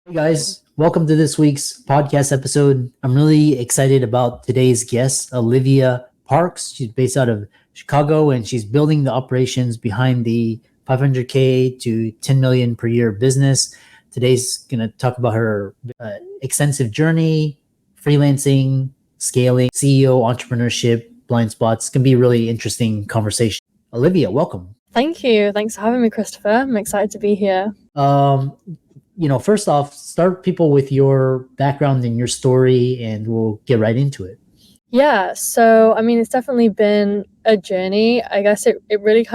Hey guys, welcome to this week's podcast episode. I'm really excited about today's guest, Olivia Parkes. She's based out of Chicago and she's building the operations behind the 500K to 10 million per year business. Today's going to talk about her extensive journey, freelancing, scaling, CEO, entrepreneurship, blind spots. It's going to be a really interesting conversation. Olivia, welcome. Thank you. Thanks for having me, Christopher. I'm excited to be here. First off, start people with your background and your story, and we'll get right into it. Yeah, so it's definitely been a journey. I guess it really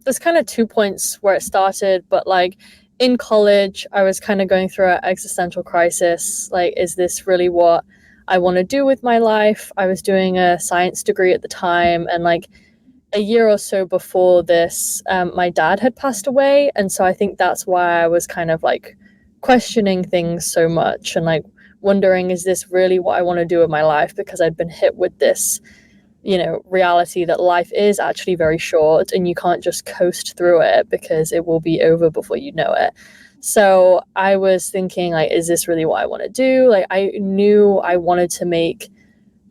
there's kind of 2 points where it started, but like in college, I was kind of going through an existential crisis. Like, is this really what I want to do with my life? I was doing a science degree at the time, and like a year or so before this, my dad had passed away. And so I think that's why I was kind of like questioning things so much and like wondering, is this really what I want to do with my life? Because I'd been hit with this, reality that life is actually very short and you can't just coast through it because it will be over before you know it. So I was thinking, like, is this really what I want to do? Like, I knew I wanted to make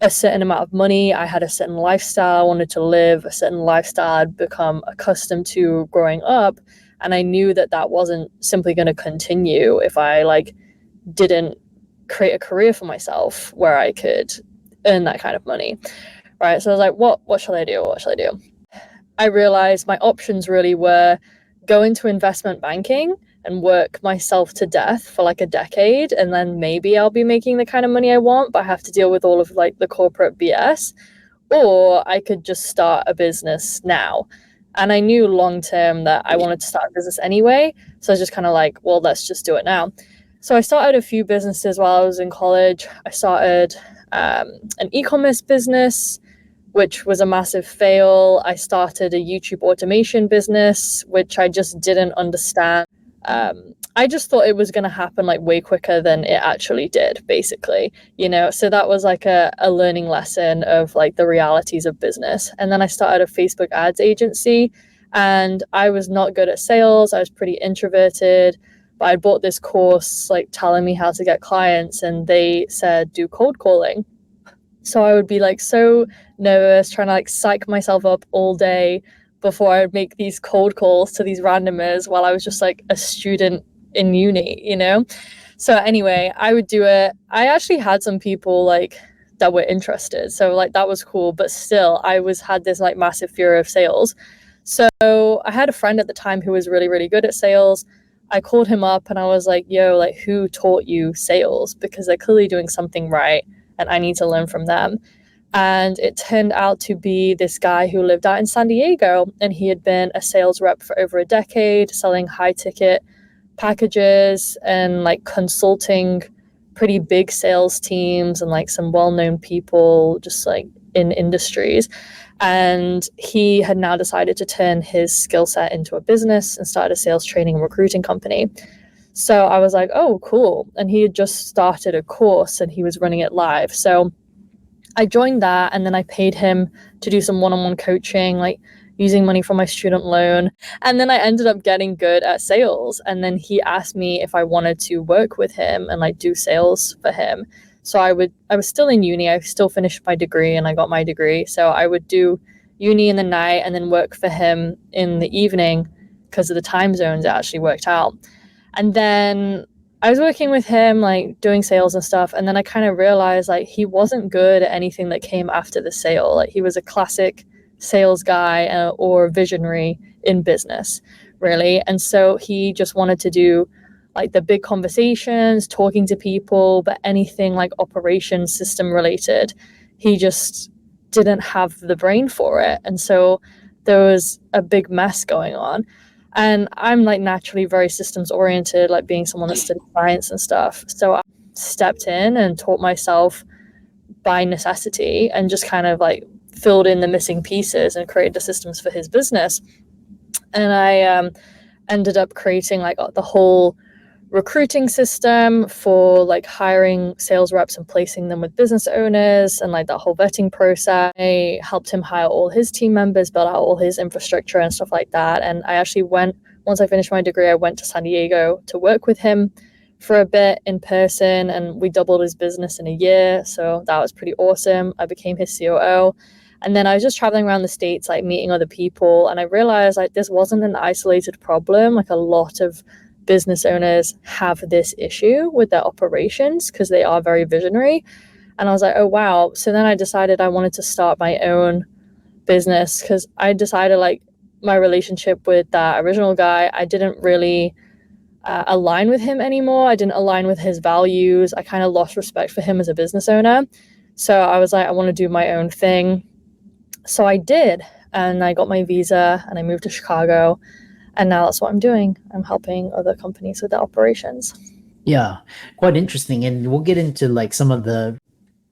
a certain amount of money. I had a certain lifestyle I wanted to live, a certain lifestyle I'd become accustomed to growing up. And I knew that that wasn't simply going to continue if I didn't create a career for myself where I could earn that kind of money. Right. So I was like, what shall I do? What shall I do? I realized my options really were go into investment banking and work myself to death for like a decade, and then maybe I'll be making the kind of money I want, but I have to deal with all of like the corporate BS. Or I could just start a business now. And I knew long term that I wanted to start a business anyway. So I was just kind of like, well, let's just do it now. So I started a few businesses while I was in college. I started an e-commerce business, which was a massive fail. I started a YouTube automation business, which I just didn't understand. I just thought it was going to happen like way quicker than it actually did, basically, so that was like a learning lesson of like the realities of business. And then I started a Facebook ads agency, and I was not good at sales. I was pretty introverted, but I bought this course like telling me how to get clients, and they said do cold calling. So I would be like so nervous, trying to like psych myself up all day before I would make these cold calls to these randomers while I was just like a student in uni. So anyway, I would do it. I actually had some people like that were interested, so like that was cool, but still I had this like massive fear of sales. So I had a friend at the time who was really, really good at sales. I called him up and I was like, yo, like, who taught you sales? Because they're clearly doing something right and I need to learn from them. And it turned out to be this guy who lived out in San Diego, and he had been a sales rep for over a decade, selling high ticket packages and like consulting pretty big sales teams and like some well-known people just like in industries. And he had now decided to turn his skill set into a business and start a sales training and recruiting company. So I was like, oh, cool. And he had just started a course and he was running it live. So I joined that, and then I paid him to do some one-on-one coaching, like using money from my student loan. And then I ended up getting good at sales. And then he asked me if I wanted to work with him and like do sales for him. So I was still in uni. I still finished my degree and I got my degree. So I would do uni in the night and then work for him in the evening because of the time zones. It actually worked out. And then I was working with him, like doing sales and stuff. And then I kind of realized like he wasn't good at anything that came after the sale. Like he was a classic sales guy or visionary in business, really. And so he just wanted to do like the big conversations, talking to people, but anything like operations system related, he just didn't have the brain for it. And so there was a big mess going on. And I'm like naturally very systems oriented, like being someone that studied science and stuff. So I stepped in and taught myself by necessity and just kind of like filled in the missing pieces and created the systems for his business. And I ended up creating like the whole recruiting system for like hiring sales reps and placing them with business owners and like that whole vetting process. I helped him hire all his team members, build out all his infrastructure and stuff like that. And I actually once I finished my degree, I went to San Diego to work with him for a bit in person, and we doubled his business in a year. So that was pretty awesome. I became his COO. And then I was just traveling around the States, like meeting other people. And I realized like this wasn't an isolated problem. Like a lot of business owners have this issue with their operations because they are very visionary. And I was like, oh, wow. So then I decided I wanted to start my own business because I decided like my relationship with that original guy, I didn't really align with him anymore. I didn't align with his values. I kind of lost respect for him as a business owner. So I was like, I want to do my own thing. So I did. And I got my visa and I moved to Chicago. And now that's what I'm doing. I'm helping other companies with their operations. Yeah, quite interesting. And we'll get into like some of the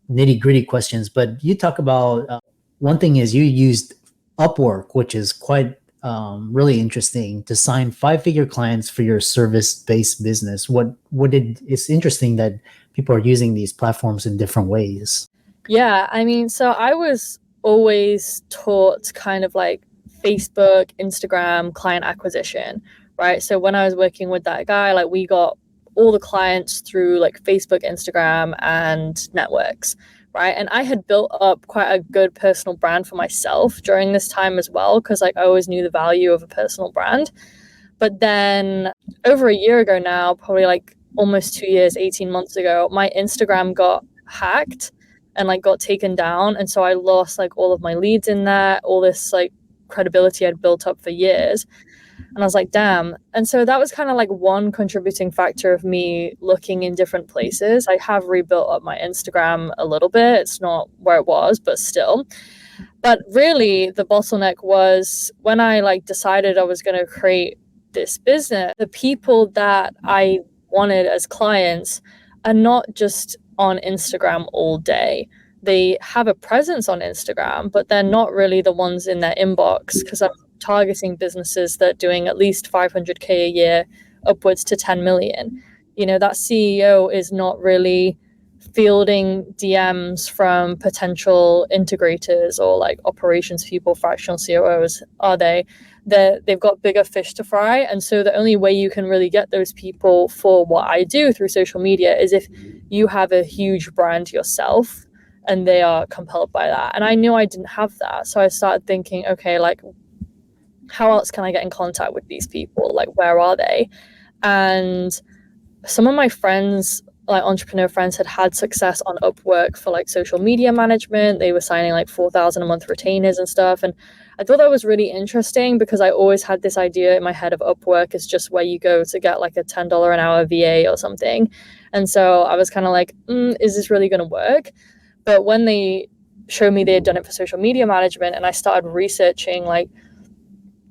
nitty gritty questions, but you talk about one thing is you used Upwork, which is quite really interesting to sign 5-figure clients for your service-based business. It's interesting that people are using these platforms in different ways. Yeah, I mean, so I was always taught kind of like Facebook, Instagram, client acquisition, right? So when I was working with that guy, like we got all the clients through like Facebook, Instagram, and networks, right? And I had built up quite a good personal brand for myself during this time as well, because like I always knew the value of a personal brand. But then over a year ago now, probably like almost 2 years, 18 months ago, my Instagram got hacked and like got taken down. And so I lost like all of my leads in there, all this like credibility I'd built up for years. And I was like, damn. And so that was kind of like one contributing factor of me looking in different places. I have rebuilt up my Instagram a little bit. It's not where it was, but still. But really the bottleneck was when I like decided I was going to create this business, the people that I wanted as clients are not just on Instagram all day. They have a presence on Instagram, but they're not really the ones in their inbox because I'm targeting businesses that are doing at least 500K a year upwards to 10 million. You know, that CEO is not really fielding DMs from potential integrators or like operations people, fractional COOs, are they? They've got bigger fish to fry. And so the only way you can really get those people for what I do through social media is if you have a huge brand yourself and they are compelled by that. And I knew I didn't have that. So I started thinking, okay, like, how else can I get in contact with these people? Like, where are they? And some of my friends, like entrepreneur friends, had success on Upwork for like social media management. They were signing like 4,000 a month retainers and stuff. And I thought that was really interesting because I always had this idea in my head of Upwork is just where you go to get like a $10 an hour VA or something. And so I was kind of like, is this really going to work? But when they showed me they had done it for social media management and I started researching like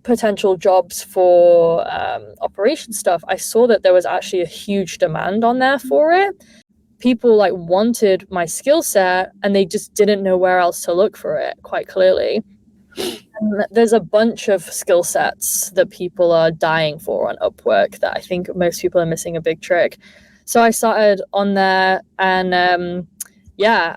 potential jobs for operation stuff, I saw that there was actually a huge demand on there for it. People like wanted my skill set and they just didn't know where else to look for it, quite clearly. And there's a bunch of skill sets that people are dying for on Upwork that I think most people are missing a big trick. So I started on there and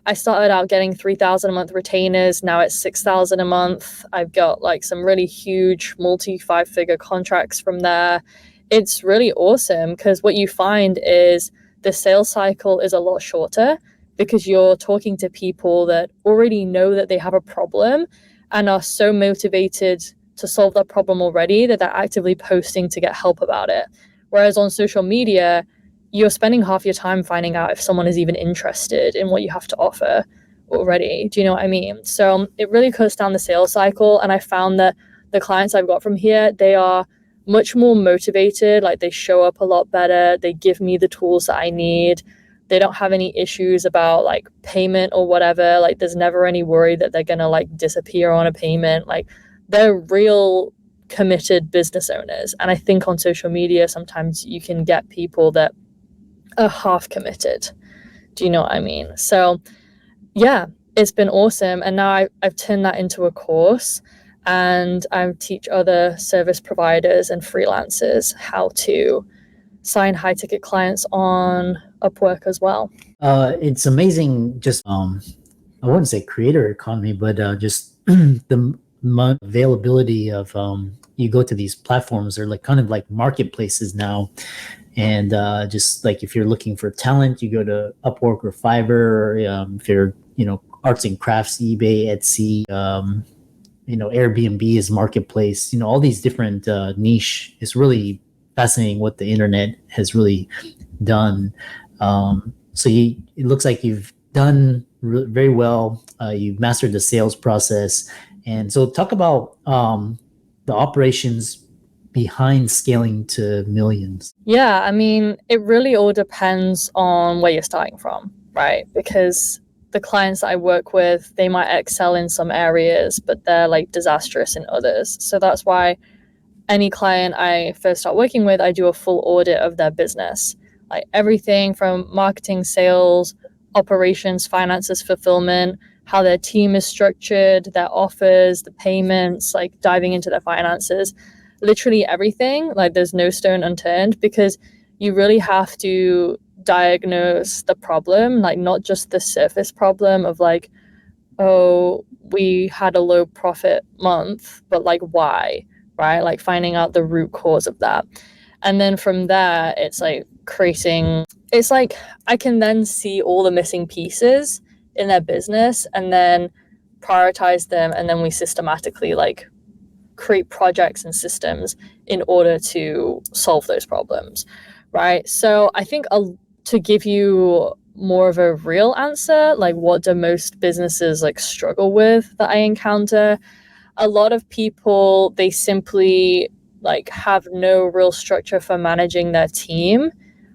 I started out getting 3,000 a month retainers. Now it's 6,000 a month. I've got like some really huge multi 5-figure contracts from there. It's really awesome because what you find is the sales cycle is a lot shorter because you're talking to people that already know that they have a problem and are so motivated to solve that problem already that they're actively posting to get help about it. Whereas on social media, you're spending half your time finding out if someone is even interested in what you have to offer already. Do you know what I mean? So it really cuts down the sales cycle. And I found that the clients I've got from here, they are much more motivated. Like they show up a lot better. They give me the tools that I need. They don't have any issues about like payment or whatever. Like there's never any worry that they're going to like disappear on a payment. Like they're real committed business owners. And I think on social media, sometimes you can get people that are half committed. Do you know what I mean? So yeah, it's been awesome. And now I've turned that into a course and I teach other service providers and freelancers how to sign high ticket clients on Upwork as well. It's amazing just I wouldn't say creator economy, but just the availability of you go to these platforms, they're like kind of like marketplaces now. And just like if you're looking for talent, you go to Upwork or Fiverr. Or, if you're, arts and crafts, eBay, Etsy, Airbnb is marketplace. All these different niche. It's really fascinating what the internet has really done. So it looks like you've done very well. You've mastered the sales process. And so talk about the operations behind scaling to millions. Yeah, I mean, it really all depends on where you're starting from, right? Because the clients that I work with, they might excel in some areas, but they're like disastrous in others. So that's why any client I first start working with, I do a full audit of their business, like everything from marketing, sales, operations, finances, fulfillment, how their team is structured, their offers, the payments, like diving into their finances, literally everything. Like there's no stone unturned, because you really have to diagnose the problem, like not just the surface problem of like, oh, we had a low profit month, but like why, right? Like finding out the root cause of that. And then from there, it's like it's like I can then see all the missing pieces in their business and then prioritize them. And then we systematically like create projects and systems in order to solve those problems, right? So I think to give you more of a real answer, like what do most businesses like struggle with that I encounter? A lot of people, they simply like have no real structure for managing their team.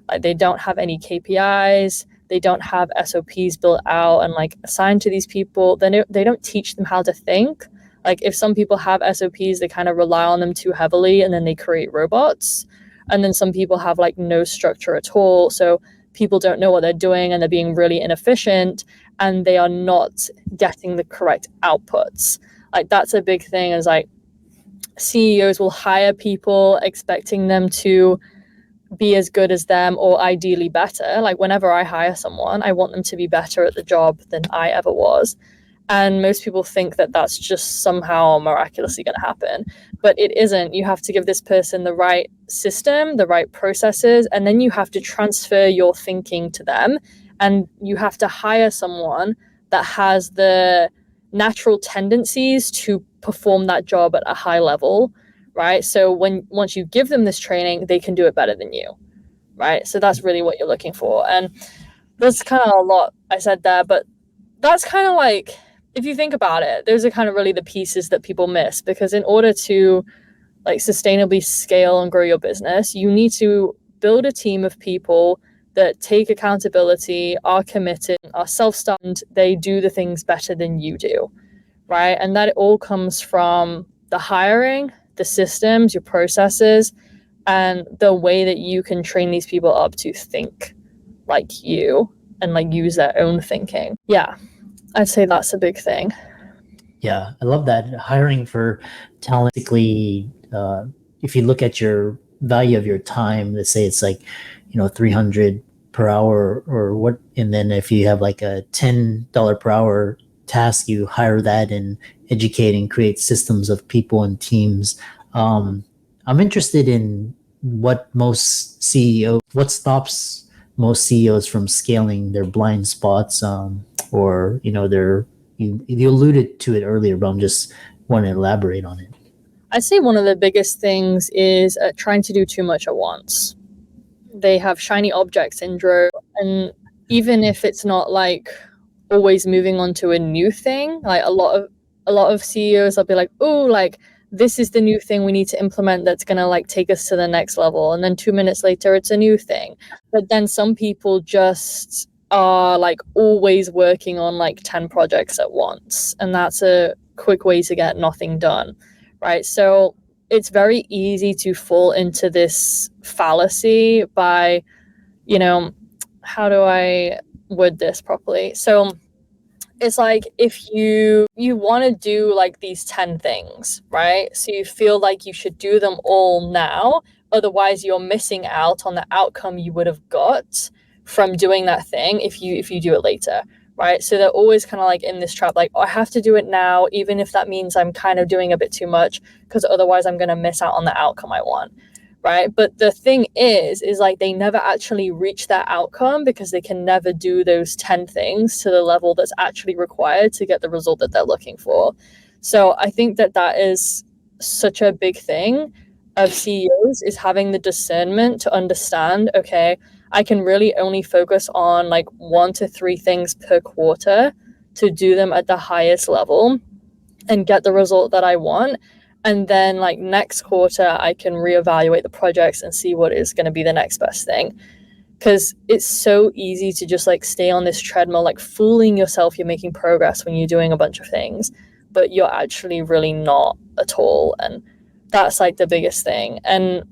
Like they don't have any KPIs, they don't have SOPs built out and like assigned to these people. Then they don't teach them how to think. Like if some people have SOPs, they kind of rely on them too heavily and then they create robots. And then some people have like no structure at all. So people don't know what they're doing and they're being really inefficient and they are not getting the correct outputs. Like that's a big thing, is like CEOs will hire people expecting them to be as good as them or ideally better. Like whenever I hire someone, I want them to be better at the job than I ever was. And most people think that that's just somehow miraculously going to happen. But it isn't. You have to give this person the right system, the right processes, and then you have to transfer your thinking to them. And you have to hire someone that has the natural tendencies to perform that job at a high level, right? So once you give them this training, they can do it better than you, right? So that's really what you're looking for. And there's kind of a lot I said there, but that's kind of like, if you think about it, those are kind of really the pieces that people miss, because in order to like sustainably scale and grow your business, you need to build a team of people that take accountability, are committed, are self-started, they do the things better than you do, right? And that all comes from the hiring, the systems, your processes, and the way that you can train these people up to think like you and like use their own thinking. Yeah, I'd say that's a big thing. Yeah, I love that. Hiring for talent, basically, if you look at your value of your time, let's say it's like, 300 per hour or what, and then if you have like a $10 per hour task, you hire that and educate and create systems of people and teams. I'm interested in what stops most CEOs from scaling their blind spots, or you alluded to it earlier, but I'm just want to elaborate on it. I'd say one of the biggest things is trying to do too much at once. They have shiny object syndrome, and even if it's not like always moving on to a new thing, like a lot of CEOs will be like, oh, like this is the new thing we need to implement that's going to like take us to the next level, and then 2 minutes later it's a new thing. But then some people just are like always working on like 10 projects at once, and that's a quick way to get nothing done, right? So it's very easy to fall into this fallacy by, how do I word this properly? So it's like if you want to do like these 10 things, right? So you feel like you should do them all now, otherwise you're missing out on the outcome you would have got from doing that thing if you do it later, right? So they're always kind of like in this trap, like, oh, I have to do it now, even if that means I'm kind of doing a bit too much, because otherwise I'm going to miss out on the outcome I want, right? But the thing is like they never actually reach that outcome because they can never do those 10 things to the level that's actually required to get the result that they're looking for. So I think that is such a big thing of CEOs, is having the discernment to understand, okay, I can really only focus on like 1 to 3 things per quarter to do them at the highest level and get the result that I want. And then like next quarter, I can reevaluate the projects and see what is going to be the next best thing. Because it's so easy to just like stay on this treadmill, like fooling yourself you're making progress when you're doing a bunch of things, but you're actually really not at all. And that's like the biggest thing. And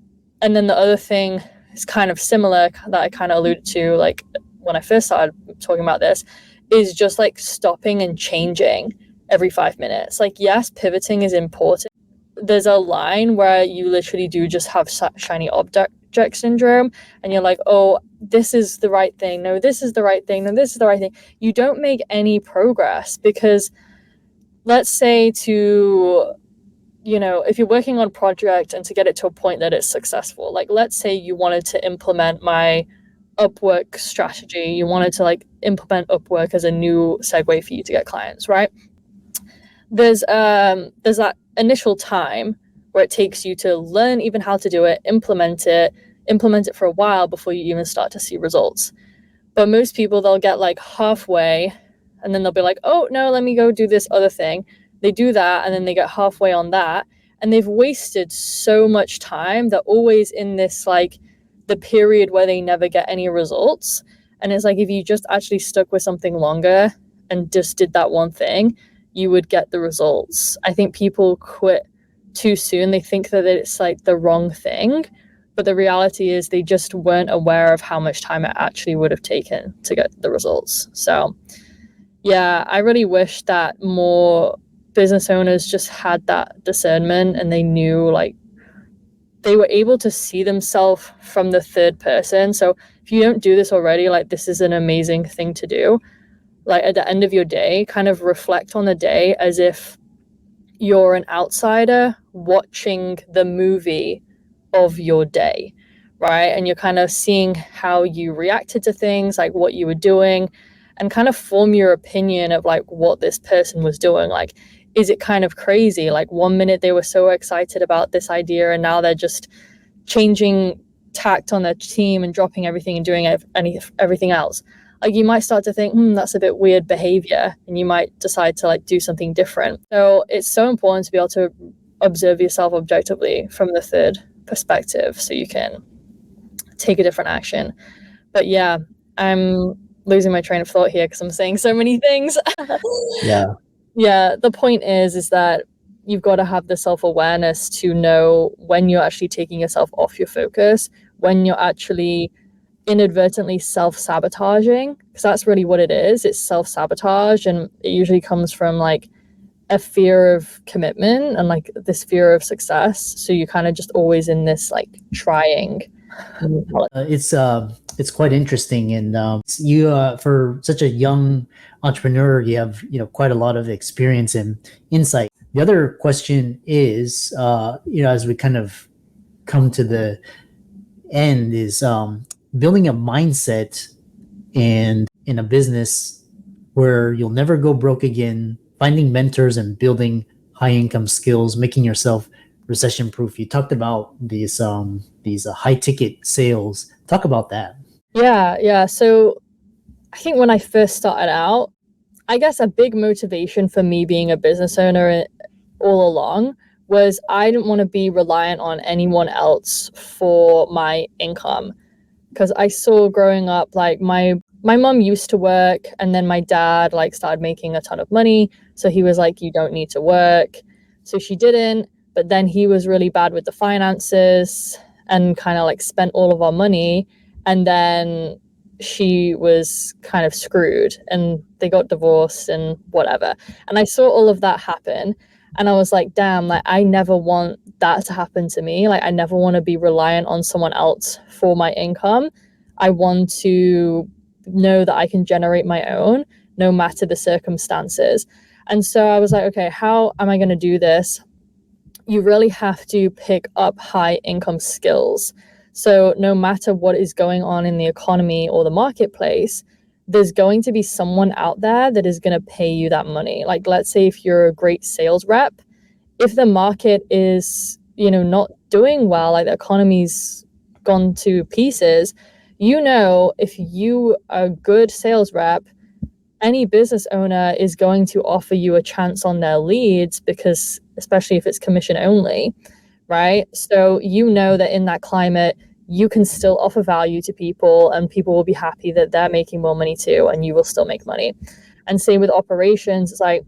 then the other thing is kind of similar that I kind of alluded to like when I first started talking about this, is just like stopping and changing every 5 minutes. Like, yes, pivoting is important. There's a line where you literally do just have shiny object syndrome, and you're like, oh, this is the right thing. No, this is the right thing. No, this is the right thing. You don't make any progress because let's say if you're working on a project and to get it to a point that it's successful, like let's say you wanted to implement my Upwork strategy, you wanted to like implement Upwork as a new segue for you to get clients, right? There's that initial time where it takes you to learn even how to do it, implement it for a while before you even start to see results. But most people, they'll get like halfway and then they'll be like, oh no, let me go do this other thing. They do that and then they get halfway on that and they've wasted so much time. They're always in this like the period where they never get any results. And it's like, if you just actually stuck with something longer and just did that one thing, you would get the results. I think people quit too soon. They think that it's like the wrong thing, but the reality is they just weren't aware of how much time it actually would have taken to get the results. So yeah, I really wish that more business owners just had that discernment and they knew, like, they were able to see themselves from the third person. So if you don't do this already, like, this is an amazing thing to do. Like, at the end of your day, kind of reflect on the day as if you're an outsider watching the movie of your day, right? And you're kind of seeing how you reacted to things, like what you were doing, and kind of form your opinion of like what this person was doing. Like, is it kind of crazy? Like, 1 minute they were so excited about this idea and now they're just changing tact on their team and dropping everything and doing everything else. Like, you might start to think, that's a bit weird behavior, and you might decide to like do something different. So it's so important to be able to observe yourself objectively from the third perspective so you can take a different action. But yeah, I'm losing my train of thought here because I'm saying so many things. Yeah, the point is that you've got to have the self-awareness to know when you're actually taking yourself off your focus, when you're actually inadvertently self-sabotaging, because that's really what it is. It's self-sabotage, and it usually comes from like a fear of commitment and like this fear of success. So you're kind of just always in this like trying. It's quite interesting, and you for such a young entrepreneur, you have quite a lot of experience and insight. The other question is, as we kind of come to the end, is building a mindset and in a business where you'll never go broke again, finding mentors and building high income skills, making yourself recession proof. You talked about these high ticket sales. Talk about that. Yeah. So I think when I first started out, I guess a big motivation for me being a business owner all along was I didn't want to be reliant on anyone else for my income. Because I saw growing up, like my mom used to work, and then my dad like started making a ton of money. So he was like, you don't need to work. So she didn't. But then he was really bad with the finances and kind of like spent all of our money. And then she was kind of screwed and they got divorced and whatever. And I saw all of that happen. And I was like, damn, like I never want that to happen to me. Like I never want to be reliant on someone else for my income. I want to know that I can generate my own, no matter the circumstances. And so I was like, okay, how am I going to do this? You really have to pick up high income skills. So no matter what is going on in the economy or the marketplace, there's going to be someone out there that is going to pay you that money. Like, let's say if you're a great sales rep, if the market is, not doing well, like the economy's gone to pieces, if you are a good sales rep, any business owner is going to offer you a chance on their leads, because especially if it's commission only, right? So that in that climate, you can still offer value to people and people will be happy that they're making more money too, and you will still make money. And same with operations. It's like,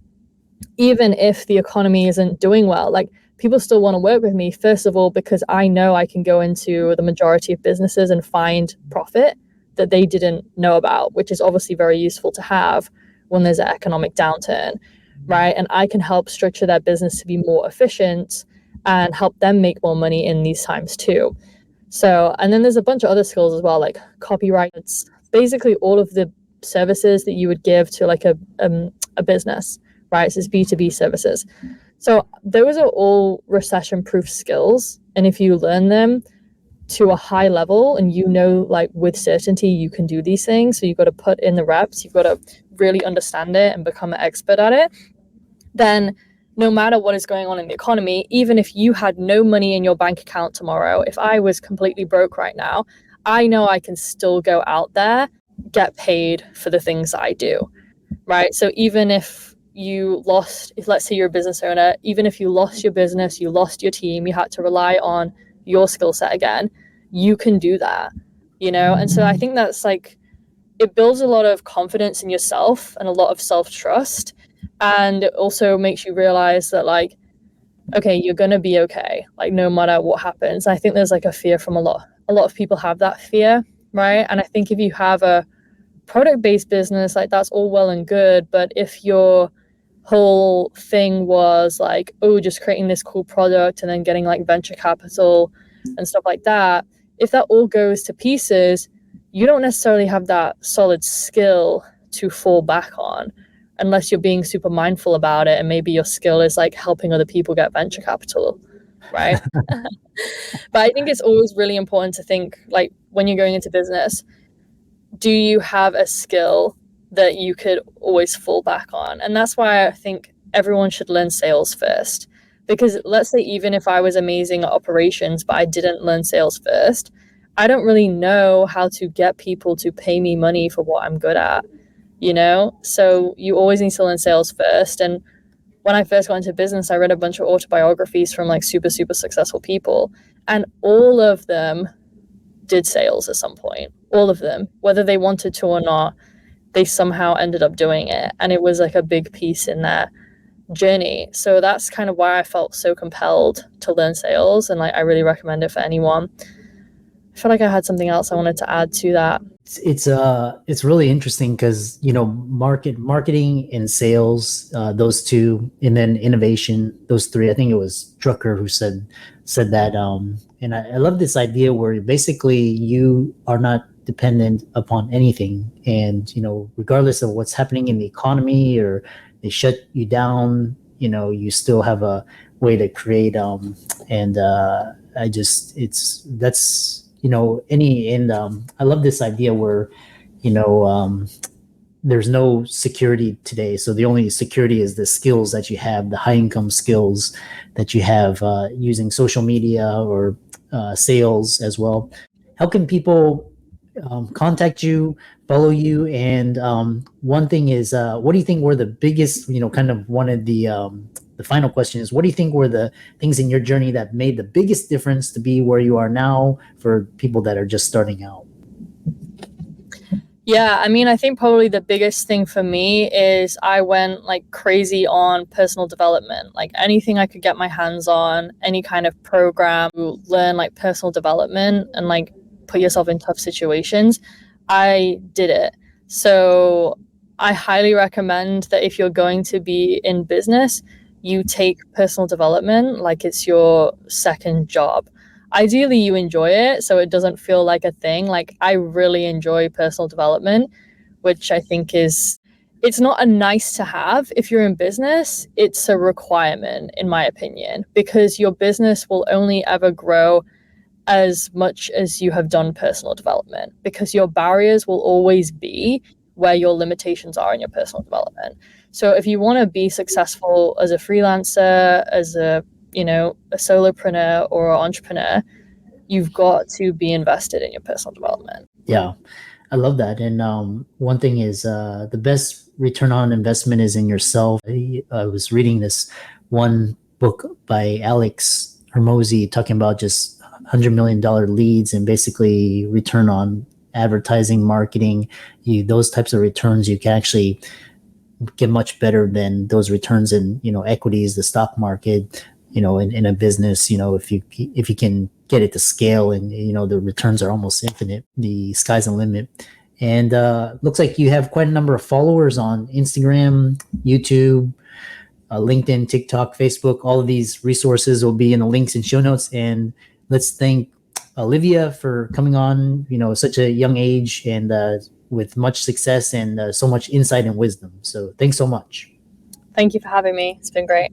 even if the economy isn't doing well, like people still want to work with me, first of all, because I know I can go into the majority of businesses and find profit that they didn't know about, which is obviously very useful to have when there's an economic downturn, right? And I can help structure their business to be more efficient and help them make more money in these times too. So, and then there's a bunch of other skills as well, like copyright. It's basically all of the services that you would give to like a business, right? So it's B2B services. So those are all recession-proof skills. And if you learn them to a high level and like with certainty you can do these things, so you've got to put in the reps, you've got to really understand it and become an expert at it, then no matter what is going on in the economy, even if you had no money in your bank account tomorrow, if I was completely broke right now, I know I can still go out there, get paid for the things I do, right? So even if let's say you're a business owner, even if you lost your business, you lost your team, you had to rely on your skill set again, you can do that, And so I think that's like, it builds a lot of confidence in yourself and a lot of self-trust. And it also makes you realize that like, okay, you're going to be okay, like no matter what happens. I think there's like a fear from a lot of people have that fear, right? And I think if you have a product-based business, like that's all well and good. But if your whole thing was like, oh, just creating this cool product and then getting like venture capital and stuff like that, if that all goes to pieces, you don't necessarily have that solid skill to fall back on, unless you're being super mindful about it. And maybe your skill is like helping other people get venture capital, right? But I think it's always really important to think, like, when you're going into business, do you have a skill that you could always fall back on? And that's why I think everyone should learn sales first. Because let's say even if I was amazing at operations, but I didn't learn sales first, I don't really know how to get people to pay me money for what I'm good at, So you always need to learn sales first. And when I first got into business, I read a bunch of autobiographies from like super, super successful people. And all of them did sales at some point. All of them, whether they wanted to or not, they somehow ended up doing it. And it was like a big piece in their journey. So that's kind of why I felt so compelled to learn sales. And like, I really recommend it for anyone. I feel like I had something else I wanted to add to that. It's really interesting because marketing and sales, those two, and then innovation, those three. I think it was Drucker who said that. And I love this idea where basically you are not dependent upon anything, and regardless of what's happening in the economy or they shut you down, you still have a way to create. I love this idea where there's no security today. So the only security is the skills that you have, the high income skills that you have using social media or sales as well. How can people contact you, follow you? And one thing is, what do you think were the biggest, kind of one of the final question is, what do you think were the things in your journey that made the biggest difference to be where you are now for people that are just starting out? Yeah, I mean, I think probably the biggest thing for me is I went like crazy on personal development, like anything I could get my hands on, any kind of program, learn like personal development and like put yourself in tough situations. I did it. So I highly recommend that if you're going to be in business, you take personal development like it's your second job. Ideally, you enjoy it, so it doesn't feel like a thing. Like, I really enjoy personal development, which I think is it's not a nice to have. If you're in business, it's a requirement, in my opinion, because your business will only ever grow as much as you have done personal development, because your barriers will always be where your limitations are in your personal development. So if you want to be successful as a freelancer, as a solopreneur or entrepreneur, you've got to be invested in your personal development. Yeah, I love that. And one thing is the best return on investment is in yourself. I was reading this one book by Alex Hermosi talking about just $100 million leads and basically return on advertising, marketing. Those types of returns, you can actually get much better than those returns in equities, the stock market. In a business, if you can get it to scale, and the returns are almost infinite, the sky's the limit. And looks like you have quite a number of followers on Instagram, YouTube, LinkedIn, TikTok, Facebook. All of these resources will be in the links and show notes. And let's thank Olivia for coming on, such a young age, and with much success and so much insight and wisdom. So thanks so much. Thank you for having me. It's been great.